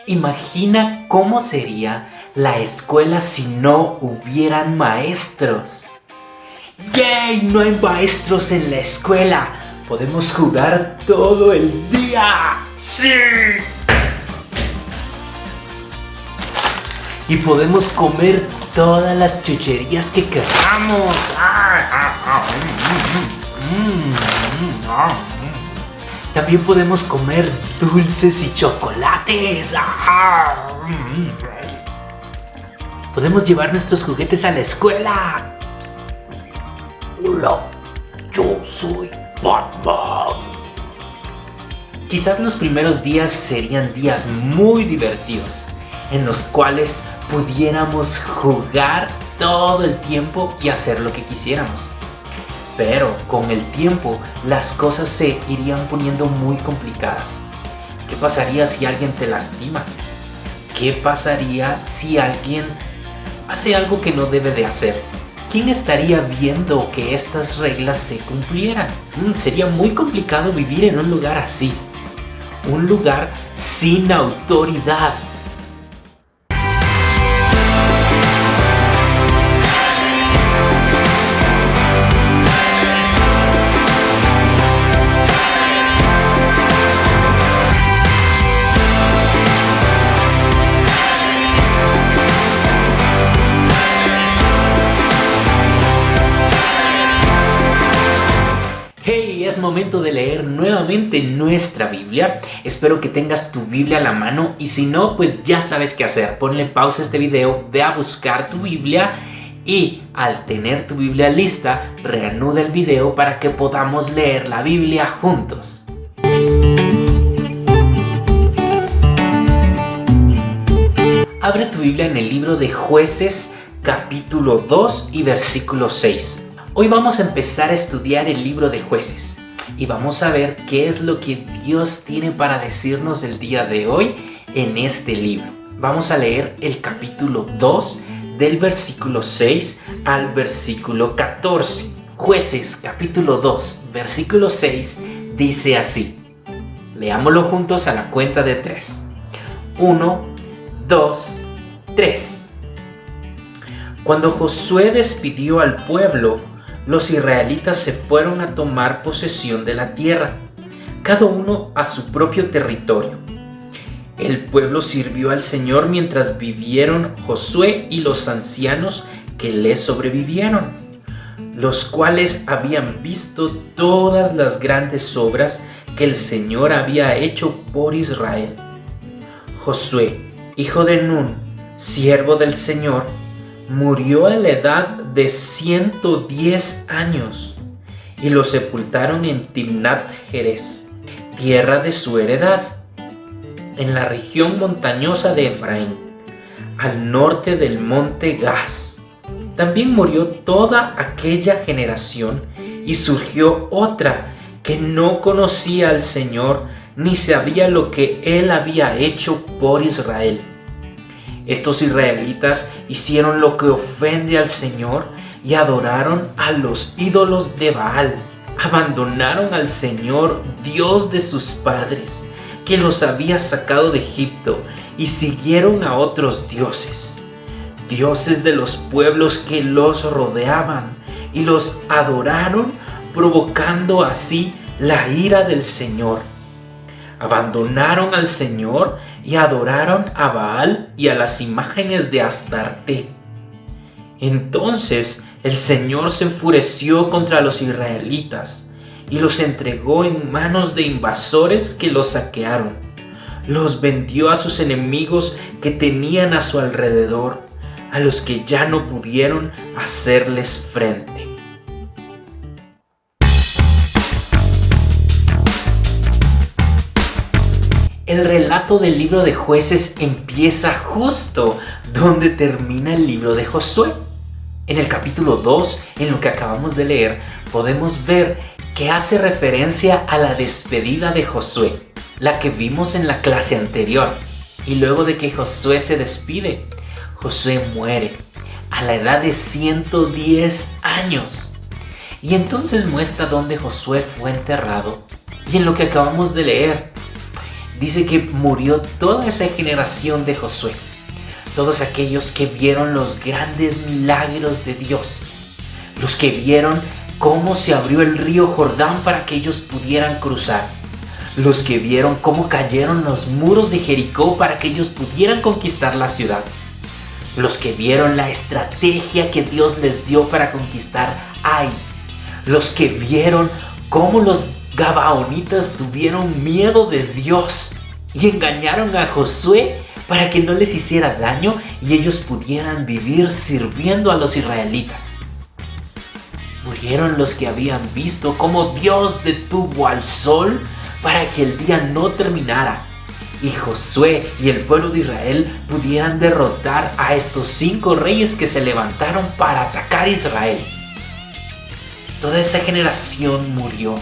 Imagina cómo sería la escuela si no hubieran maestros. ¡Yay! No hay maestros en la escuela. Podemos jugar todo el día. ¡Sí! Y podemos comer todas las chucherías que queramos. También podemos comer dulces y chocolates. Podemos llevar nuestros juguetes a la escuela. Hola, yo soy Batman. Quizás los primeros días serían días muy divertidos, en los cuales pudiéramos jugar todo el tiempo y hacer lo que quisiéramos. Pero con el tiempo las cosas se irían poniendo muy complicadas. ¿Qué pasaría si alguien te lastima? ¿Qué pasaría si alguien hace algo que no debe de hacer? ¿Quién estaría viendo que estas reglas se cumplieran? Sería muy complicado vivir en un lugar así. Un lugar sin autoridad. Hey, es momento de leer nuevamente nuestra Biblia. Espero que tengas tu Biblia a la mano y si no, pues ya sabes qué hacer. Ponle pausa a este video, ve a buscar tu Biblia y al tener tu Biblia lista, reanuda el video para que podamos leer la Biblia juntos. Abre tu Biblia en el libro de Jueces, capítulo 2 y versículo 6. Hoy vamos a empezar a estudiar el libro de Jueces y vamos a ver qué es lo que Dios tiene para decirnos el día de hoy en este libro. Vamos a leer el capítulo 2 del versículo 6 al versículo 14. Jueces, capítulo 2, versículo 6 dice así. Leámoslo juntos a la cuenta de 3. 1, 2, 3. Cuando Josué despidió al pueblo, los israelitas se fueron a tomar posesión de la tierra, cada uno a su propio territorio. El pueblo sirvió al Señor mientras vivieron Josué y los ancianos que le sobrevivieron, los cuales habían visto todas las grandes obras que el Señor había hecho por Israel. Josué, hijo de Nun, siervo del Señor, murió a la edad de 110 años y lo sepultaron en Timnat Jerez, tierra de su heredad, en la región montañosa de Efraín, al norte del monte Gaz. También murió toda aquella generación y surgió otra que no conocía al Señor ni sabía lo que Él había hecho por Israel. Estos israelitas hicieron lo que ofende al Señor y adoraron a los ídolos de Baal. Abandonaron al Señor, Dios de sus padres, que los había sacado de Egipto, y siguieron a otros dioses, dioses de los pueblos que los rodeaban, y los adoraron, provocando así la ira del Señor. Abandonaron al Señor y adoraron a Baal y a las imágenes de Astarte. Entonces el Señor se enfureció contra los israelitas y los entregó en manos de invasores que los saquearon. Los vendió a sus enemigos que tenían a su alrededor, a los que ya no pudieron hacerles frente. El relato del libro de Jueces empieza justo donde termina el libro de Josué. En el capítulo 2, en lo que acabamos de leer, podemos ver que hace referencia a la despedida de Josué, la que vimos en la clase anterior. Y luego de que Josué se despide, Josué muere a la edad de 110 años. Y entonces muestra dónde Josué fue enterrado y en lo que acabamos de leer. dice que murió toda esa generación de Josué. Todos aquellos que vieron los grandes milagros de Dios. Los que vieron cómo se abrió el río Jordán para que ellos pudieran cruzar. Los que vieron cómo cayeron los muros de Jericó para que ellos pudieran conquistar la ciudad. Los que vieron la estrategia que Dios les dio para conquistar Ai. Los que vieron cómo los gabaonitas tuvieron miedo de Dios y engañaron a Josué para que no les hiciera daño y ellos pudieran vivir sirviendo a los israelitas. Murieron los que habían visto cómo Dios detuvo al sol para que el día no terminara y Josué y el pueblo de Israel pudieran derrotar a estos 5 reyes que se levantaron para atacar a Israel. Toda esa generación murió.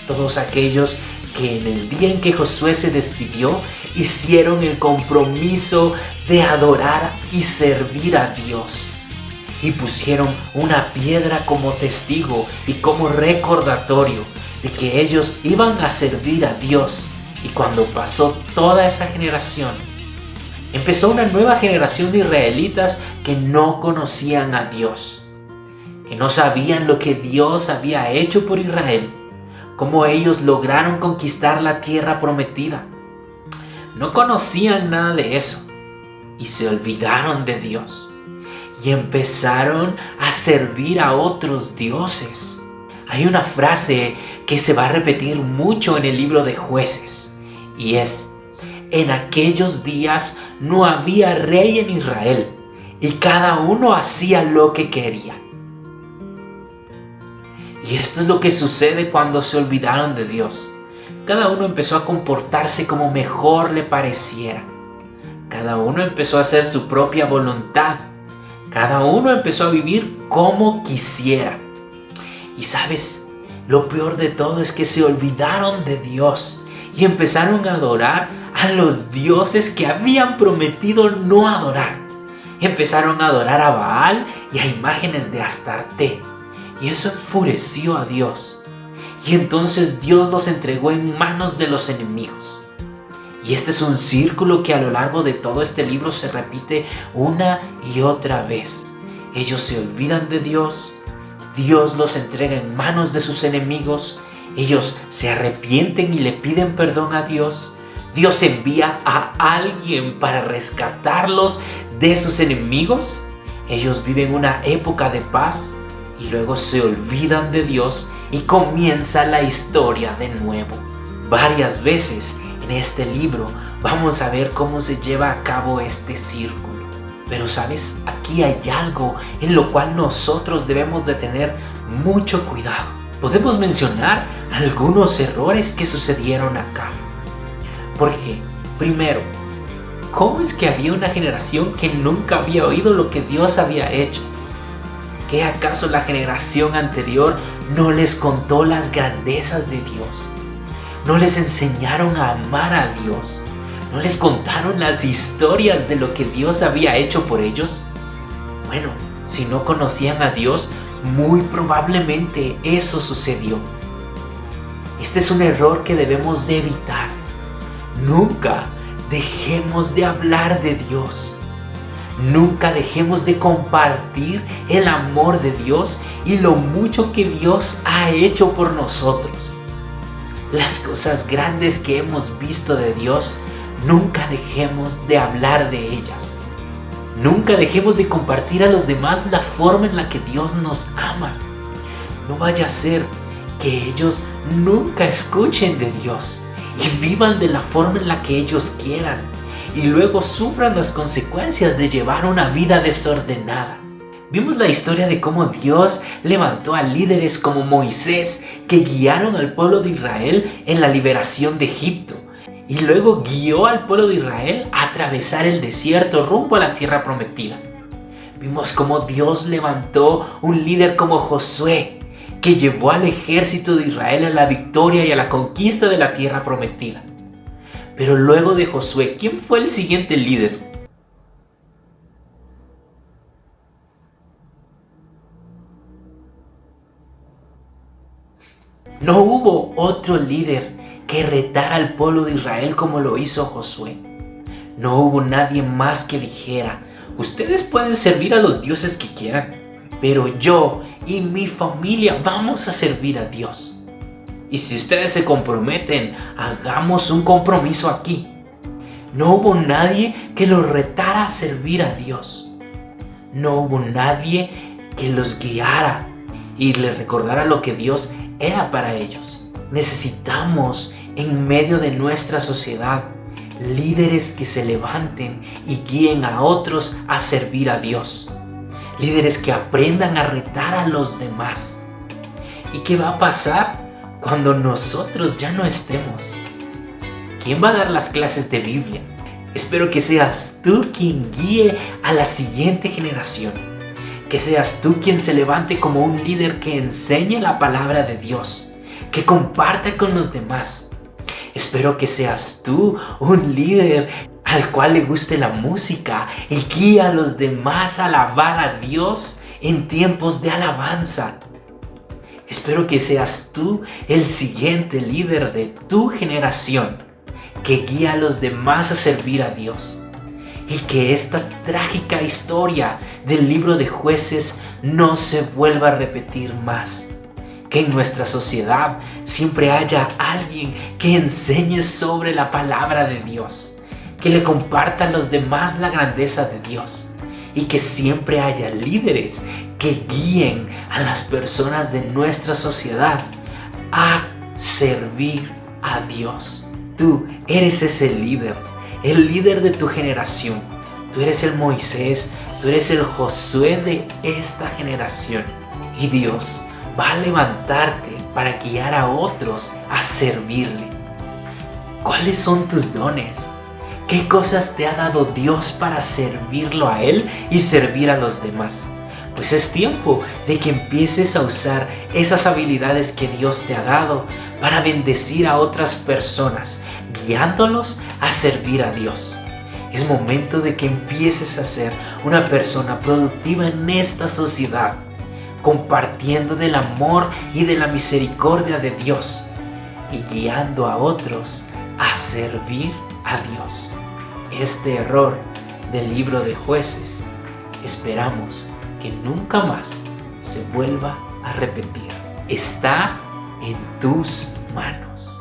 Todos aquellos que en el día en que Josué se despidió hicieron el compromiso de adorar y servir a Dios. Y pusieron una piedra como testigo y como recordatorio de que ellos iban a servir a Dios. Y cuando pasó toda esa generación, empezó una nueva generación de israelitas que no conocían a Dios, que no sabían lo que Dios había hecho por Israel, cómo ellos lograron conquistar la tierra prometida. No conocían nada de eso y se olvidaron de Dios. Y empezaron a servir a otros dioses. Hay una frase que se va a repetir mucho en el libro de Jueces y es: en aquellos días no había rey en Israel y cada uno hacía lo que quería. Y esto es lo que sucede cuando se olvidaron de Dios. Cada uno empezó a comportarse como mejor le pareciera. Cada uno empezó a hacer su propia voluntad. Cada uno empezó a vivir como quisiera. Y sabes, lo peor de todo es que se olvidaron de Dios y empezaron a adorar a los dioses que habían prometido no adorar. Empezaron a adorar a Baal y a imágenes de Astarte. Y eso enfureció a Dios. Y entonces Dios los entregó en manos de los enemigos. Y este es un círculo que a lo largo de todo este libro se repite una y otra vez. Ellos se olvidan de Dios, Dios los entrega en manos de sus enemigos, ellos se arrepienten y le piden perdón a Dios, Dios envía a alguien para rescatarlos de sus enemigos, ellos viven una época de paz y luego se olvidan de Dios y comienza la historia de nuevo. Varias veces en este libro vamos a ver cómo se lleva a cabo este círculo. Pero sabes, aquí hay algo en lo cual nosotros debemos de tener mucho cuidado. Podemos mencionar algunos errores que sucedieron acá. Porque, primero, ¿cómo es que había una generación que nunca había oído lo que Dios había hecho? ¿Qué acaso la generación anterior no les contó las grandezas de Dios? ¿No les enseñaron a amar a Dios? ¿No les contaron las historias de lo que Dios había hecho por ellos? Bueno, si no conocían a Dios, muy probablemente eso sucedió. Este es un error que debemos de evitar. Nunca dejemos de hablar de Dios. Nunca dejemos de compartir el amor de Dios y lo mucho que Dios ha hecho por nosotros. Las cosas grandes que hemos visto de Dios, nunca dejemos de hablar de ellas. Nunca dejemos de compartir a los demás la forma en la que Dios nos ama. No vaya a ser que ellos nunca escuchen de Dios y vivan de la forma en la que ellos quieran y luego sufran las consecuencias de llevar una vida desordenada. Vimos la historia de cómo Dios levantó a líderes como Moisés que guiaron al pueblo de Israel en la liberación de Egipto y luego guió al pueblo de Israel a atravesar el desierto rumbo a la tierra prometida. Vimos cómo Dios levantó un líder como Josué que llevó al ejército de Israel a la victoria y a la conquista de la tierra prometida. Pero luego de Josué, ¿quién fue el siguiente líder? No hubo otro líder que retara al pueblo de Israel como lo hizo Josué. No hubo nadie más que dijera: ustedes pueden servir a los dioses que quieran, pero yo y mi familia vamos a servir a Dios. Y si ustedes se comprometen, hagamos un compromiso aquí. No hubo nadie que los retara a servir a Dios. No hubo nadie que los guiara y les recordara lo que Dios era para ellos. Necesitamos en medio de nuestra sociedad líderes que se levanten y guíen a otros a servir a Dios. Líderes que aprendan a retar a los demás. ¿Y qué va a pasar cuando nosotros ya no estemos? ¿Quién va a dar las clases de Biblia? Espero que seas tú quien guíe a la siguiente generación. Que seas tú quien se levante como un líder que enseñe la palabra de Dios, que comparta con los demás. Espero que seas tú un líder al cual le guste la música y guíe a los demás a alabar a Dios en tiempos de alabanza. Espero que seas tú el siguiente líder de tu generación, que guía a los demás a servir a Dios. Y que esta trágica historia del libro de Jueces no se vuelva a repetir más. Que en nuestra sociedad siempre haya alguien que enseñe sobre la palabra de Dios, que le comparta a los demás la grandeza de Dios, y que siempre haya líderes que guíen a las personas de nuestra sociedad a servir a Dios. Tú eres ese líder, el líder de tu generación. Tú eres el Moisés, tú eres el Josué de esta generación. Y Dios va a levantarte para guiar a otros a servirle. ¿Cuáles son tus dones? ¿Qué cosas te ha dado Dios para servirlo a Él y servir a los demás? Pues es tiempo de que empieces a usar esas habilidades que Dios te ha dado para bendecir a otras personas, guiándolos a servir a Dios. Es momento de que empieces a ser una persona productiva en esta sociedad, compartiendo del amor y de la misericordia de Dios y guiando a otros a servir a Dios. Este error del libro de Jueces esperamos que nunca más se vuelva a repetir. Está en tus manos.